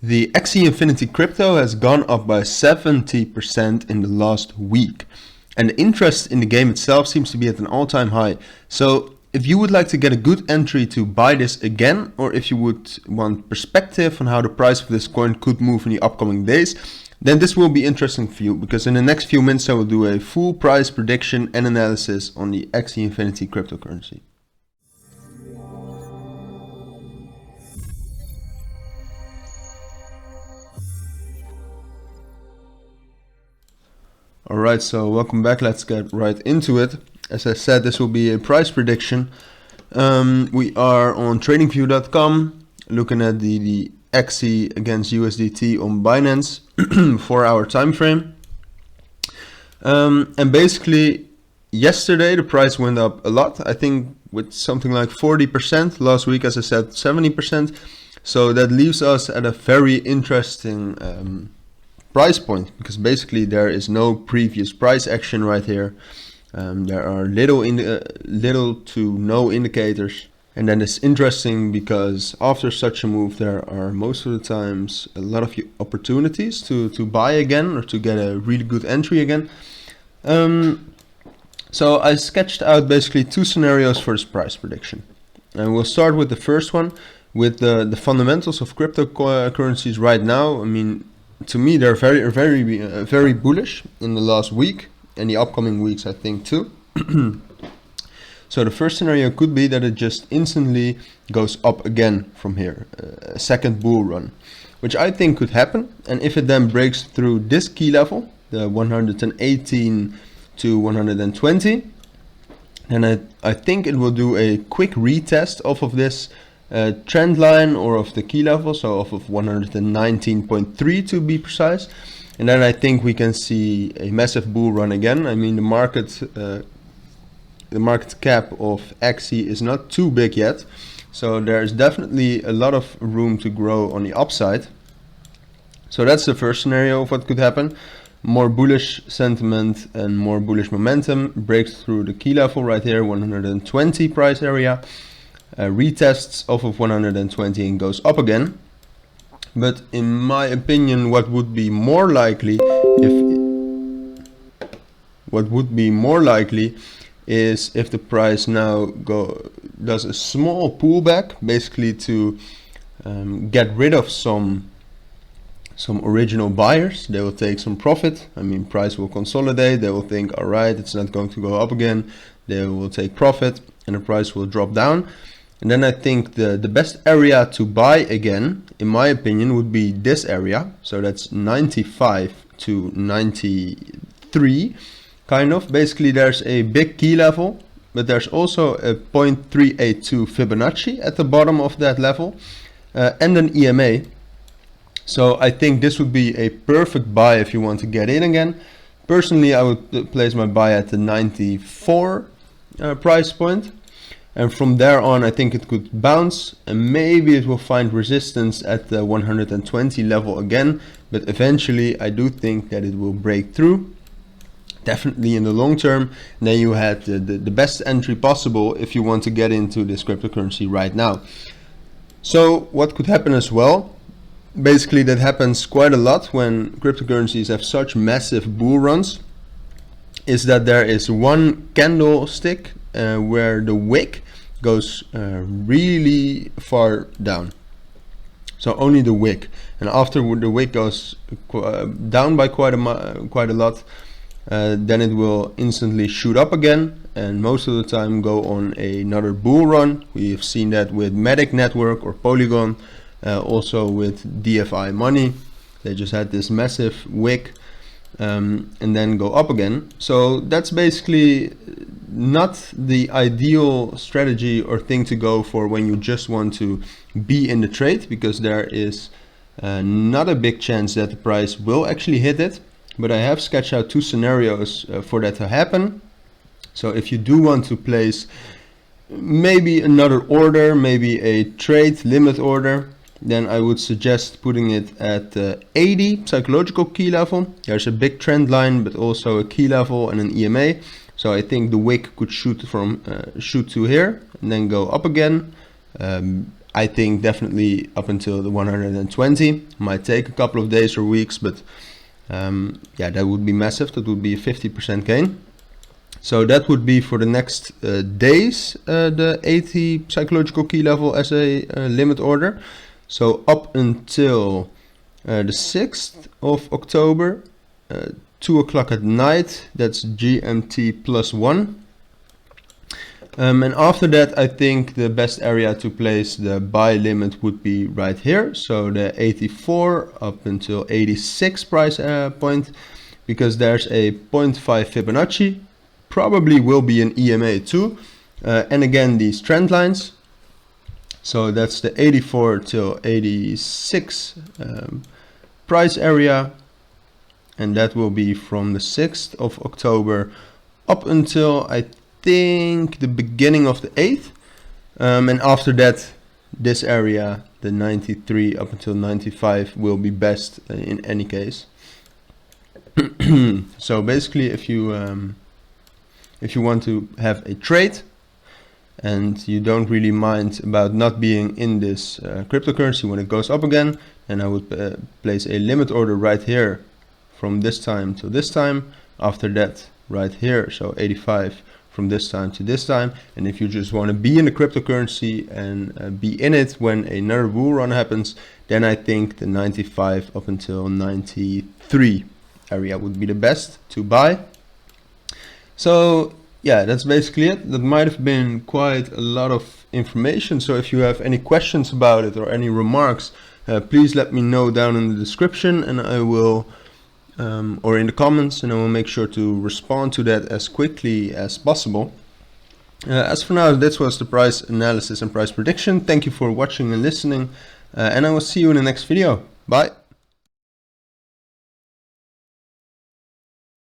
The Axie Infinity crypto has gone up by 70% in the last week. And the interest in the game itself seems to be at an all-time high. So if you would like to get a good entry to buy this again, or if you would want perspective on how the price of this coin could move in the upcoming days, then this will be interesting for you, because in the next few minutes I will do a full price prediction and analysis on the Axie Infinity cryptocurrency. Alright, so welcome back. Let's get right into it. As I said, this will be a price prediction. We are on tradingview.com looking at the Axie against USDT on Binance 4-hour time frame. And basically yesterday the price went up a lot, I think with something like 40%. Last week, as I said, 70%. So that leaves us at a very interesting price point, because basically there is no previous price action right here. There are little to no indicators, and then it's interesting because after such a move there are most of the times a lot of opportunities to buy again, or to get a really good entry again. So I sketched out basically two scenarios for this price prediction, and we'll start with the first one, with the fundamentals of cryptocurrencies right now. I mean, to me, they're very bullish in the last week and the upcoming weeks, I think, too. So the first scenario could be that it just instantly goes up again from here, a second bull run, which I think could happen. And if it then breaks through this key level, the 118 to 120, then I think it will do a quick retest off of this trend line, or of the key level, so off of 119.3 to be precise. And then I think we can see a massive bull run again. I mean, the market cap of Axie is not too big yet, so there's definitely a lot of room to grow on the upside. So that's the first scenario of what could happen. More bullish sentiment and more bullish momentum, breaks through the key level right here, 120 price area, retests off of 120 and goes up again. But in my opinion, what would be more likely is if the price now does a small pullback, basically to get rid of some original buyers. They will take some profit. I mean, price will consolidate. They will think, all right, it's not going to go up again. They will take profit and the price will drop down. And then I think the best area to buy again, in my opinion, would be this area. So that's 95 to 93, kind of. Basically, there's a big key level, but there's also a 0.382 Fibonacci at the bottom of that level, and an EMA. So I think this would be a perfect buy if you want to get in again. Personally, I would place my buy at the 94 price point. And from there on, I think it could bounce, and maybe it will find resistance at the 120 level again. But eventually, I do think that it will break through, definitely in the long term. And then you had the best entry possible if you want to get into this cryptocurrency right now. So what could happen as well? Basically, that happens quite a lot when cryptocurrencies have such massive bull runs, is that there is one candlestick where the wick goes really far down. So only the wick, and after the wick goes down by quite a lot, then it will instantly shoot up again, and most of the time go on another bull run. We have seen that with Matic Network or Polygon, also with DFI Money. They just had this massive wick and then go up again. So that's basically not the ideal strategy or thing to go for when you just want to be in the trade, because there is not a big chance that the price will actually hit it. But I have sketched out two scenarios for that to happen. So if you do want to place maybe another order, maybe a trade limit order, then I would suggest putting it at 80 psychological key level. There's a big trend line, but also a key level and an EMA. So I think the wick could shoot to here and then go up again. I think definitely up until the 120. Might take a couple of days or weeks, but yeah, that would be massive. That would be a 50% gain. So that would be for the next days, the 80 psychological key level as a limit order. So up until the 6th of October, 2 o'clock at night, that's GMT +1. And after that, I think the best area to place the buy limit would be right here. So the 84 up until 86 price point, because there's a 0.5 Fibonacci, probably will be an EMA too. And again, these trend lines. So that's the 84 till 86 price area. And that will be from the 6th of October up until I think the beginning of the 8th. And after that, this area, the 93 up until 95, will be best in any case. So basically, if you want to have a trade and you don't really mind about not being in this cryptocurrency when it goes up again, then I would place a limit order right here from this time to this time. After that, right here, so 85 from this time to this time. And if you just want to be in the cryptocurrency and be in it when another bull run happens, then I think the 95 up until 93 area would be the best to buy. So yeah, that's basically it. That might have been quite a lot of information. So if you have any questions about it or any remarks, please let me know down in the description, and I will or in the comments, and I will make sure to respond to that as quickly as possible. As for now, this was the price analysis and price prediction. Thank you for watching and listening, and I will see you in the next video. Bye.